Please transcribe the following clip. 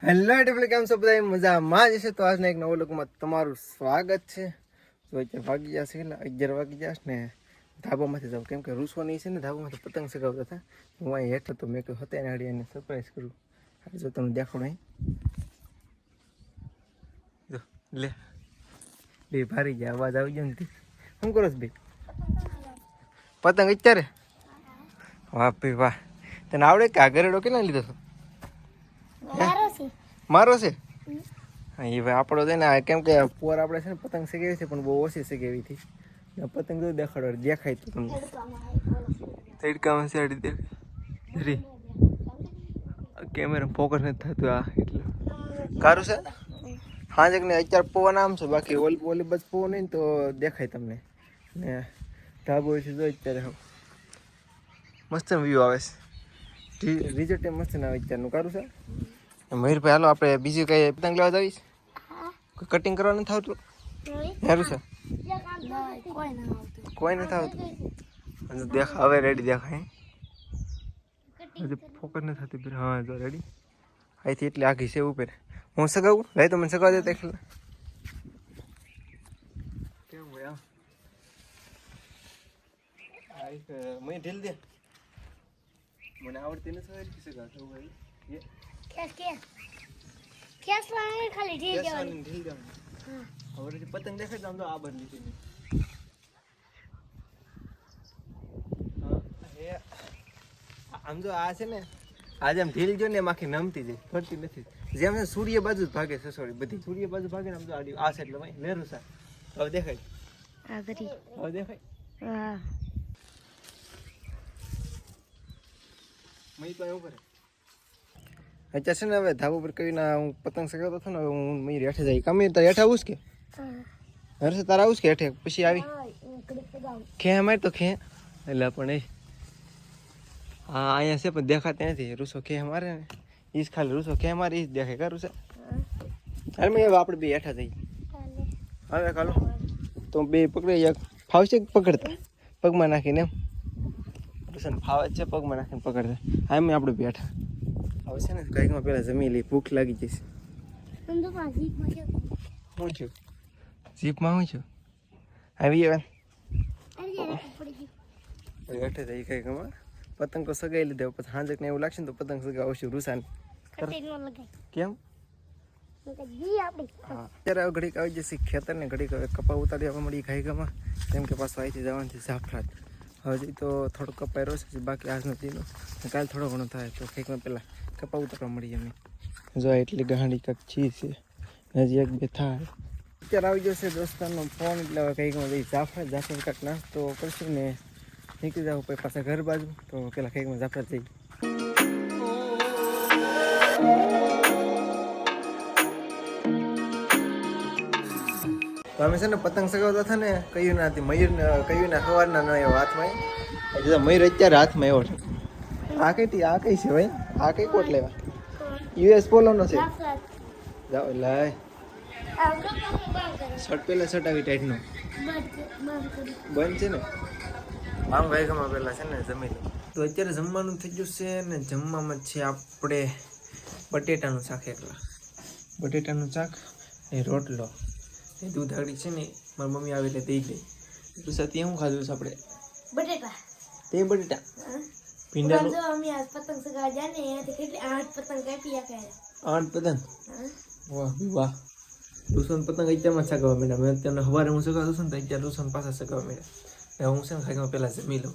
Hello એટલે કેમ છો બધા મજામાં જ છે. તો આજના એક નવો લોકમાં તમારું સ્વાગત છે. તો અત્યારે વાગી જશે એટલે 11 વાગી જશે ને ધાબામાંથી જાઉં કેમ કે રૂસવાની છે ને ધાબામાંથી પતંગ ચગાવતા હતા. હું અહીં હેઠો તો મેં કહ્યું હતા એને એને સરપ્રાઈઝ કરું. જો તમને દેખાડો અહીં જો લે બે ભારી ગયા અવાજ આવી ગયો ને શું કરો છો બે પતંગ અત્યારે વાહ ભાઈ વાહ તને આવડે કે આ ગરેડો કેટલા લીધો છો મારો છે હા એ ભાઈ આપણો છે ને કેમ કે પોર આપણે છે ને પતંગ શીખેવી છે પણ બહુ ઓછી શીખેવી હતી પતંગ જો દેખાડો દેખાય તો તમને તડકામાં સાડી દે કેમેરા ફોકસ નથી થતું આ એટલે કારું છે હા જ ને અત્યારે પવન આમ છે બાકી ઓલી બસ પવન નહીં તો દેખાય તમને ને ધાબો છે જો અત્યારે મસ્ત વ્યૂ આવે છે રિઝલ્ટ મસ્ત ના આવે અત્યારનું કારું છે મયુરભાઈ હાલો આપણે બીજું કઈ પતંગ લેવા જઈશ કટિંગ કરવાનું નથી આવતું સારું છે કોઈ નથી આવતું દેખ હવે રેડી દેખાય હજી ફોકસ નથી થતી હા જો રેડી અહીંથી એટલી આખી છે ઉપર હું સગાવું લઈ તો મને સગાવ દે એટલે કેમ ભાઈ મને ઢીલ દે મને આવડતી નથી સગાવતો ભાઈ પતંગ દેખાય આમ તો આ બદલી આમ જો આ છે ને આજે આમ ઢીલ જો ને એમ આખી નમતી જાય ફરતી નથી જેમ છે સૂર્ય બાજુ જ ભાગે છે સોરી બધી સૂર્ય બાજુ ભાગે ને આમ જો આ છે એટલે ભાઈ નેરું સા હવે દેખાય હવે દેખાય મય તો એવું કરે અત્યારે છે ને હવે ધાબા પર કઈ ના હું પતંગ સગાવતો હતો ને હવે હું મય હેઠે જાય કામ તારે હેઠે આવું કે હરશે તારે આવું કે હેઠે પછી આવી ખે મારી તો ખે એટલે પણ એ હા અહીંયા છે પણ દેખાતા નથી રૂસો ખે મારે ને ઈ જ ખાલી રૂસો ખે મારે ઈ જ દેખાય કરું છે હાલ મેં આપણે બે હેઠા જઈએ હવે કાલો તો બે પકડી એક ફાવશે પકડતા પગમાં નાખીને એમ રૂસન ફાવે છે પગમાં નાખીને પકડતા હા મેં આપણે બેઠા હવે છે ને કંઈકમાં પહેલાં જમી લઈ ભૂખ લાગી જશે શું છું જીપમાં શું છું આવી હવે હેઠે જઈ કંઈકમાં પતંગ તો સગાઈ લીધા પછી હાંજક ને એવું લાગશે ને તો પતંગ સગાવશું રૂસાન કેમ અત્યારે ઘડીક આવી જશે ખેતર ને ઘડીક કપા ઉતારી આવવા મળી ઘાઈગામાં કેમ કે પાછું અહીંથી જવાનું છે જાફરાત હજી તો થોડો કપાઈ રહ્યો છે બાકી આજનો દીનો કાલે થોડો ઘણો થાય તો કંઈકમાં પહેલાં કપા ઉતારવા મળી અમે જો એટલી ગાંડી કાંક છી છે હજી એક બે થાય અત્યારે આવી જશે દોસ્તારનો ફોન એટલે હવે કંઈકમાં જઈ જાફરાત કાંક નાસ્તો કરશું ને નીકળી જાવ પછી પાછા ઘર બાજુ તો પેલા કંઈકમાં જાફરાત જઈ તો અમે છે ને પતંગ સગાવતા હતા ને કયું ના હતી મયુર કયું ના સવારના ન એવો હાથમાં મયુર અત્યારે હાથમાં એવો છે આ કઈ છે ભાઈ આ કઈ કોટ લેવા યુએસ પોલો નો છે જાઓ લાય શર્ટ પેલા શર્ટ આવી ટાઈટનો બંધ છે ને આમ વાયગામાં પેલા છે ને જમી લો તો અત્યારે જમવાનું થઈ ગયું છે ને જમવામાં છે આપણે બટેટાનું શાક એકલા બટેટાનું શાક એ રોટલો એ દૂધ આગળ છે ને મારી મમ્મી આવી એટલે દઈ ગઈ એટલું સાથે શું ખાધું છે આપણે બટેટા તે બટેટા ભીંડાનું પતંગ સગાવા જાય ને એનાથી કેટલી 8 પતંગ કાપી આપ્યા 8 પતંગ વાહ વાહ રૂસન પતંગ અત્યારમાં સગાવવા માંડ્યા મેં તમને સવારે હું સગાવતો છું ને તો અત્યારે રૂસન પાછા સગાવવા માંડ્યા હું છે ને ખાઈમાં પહેલાં જમી લઉં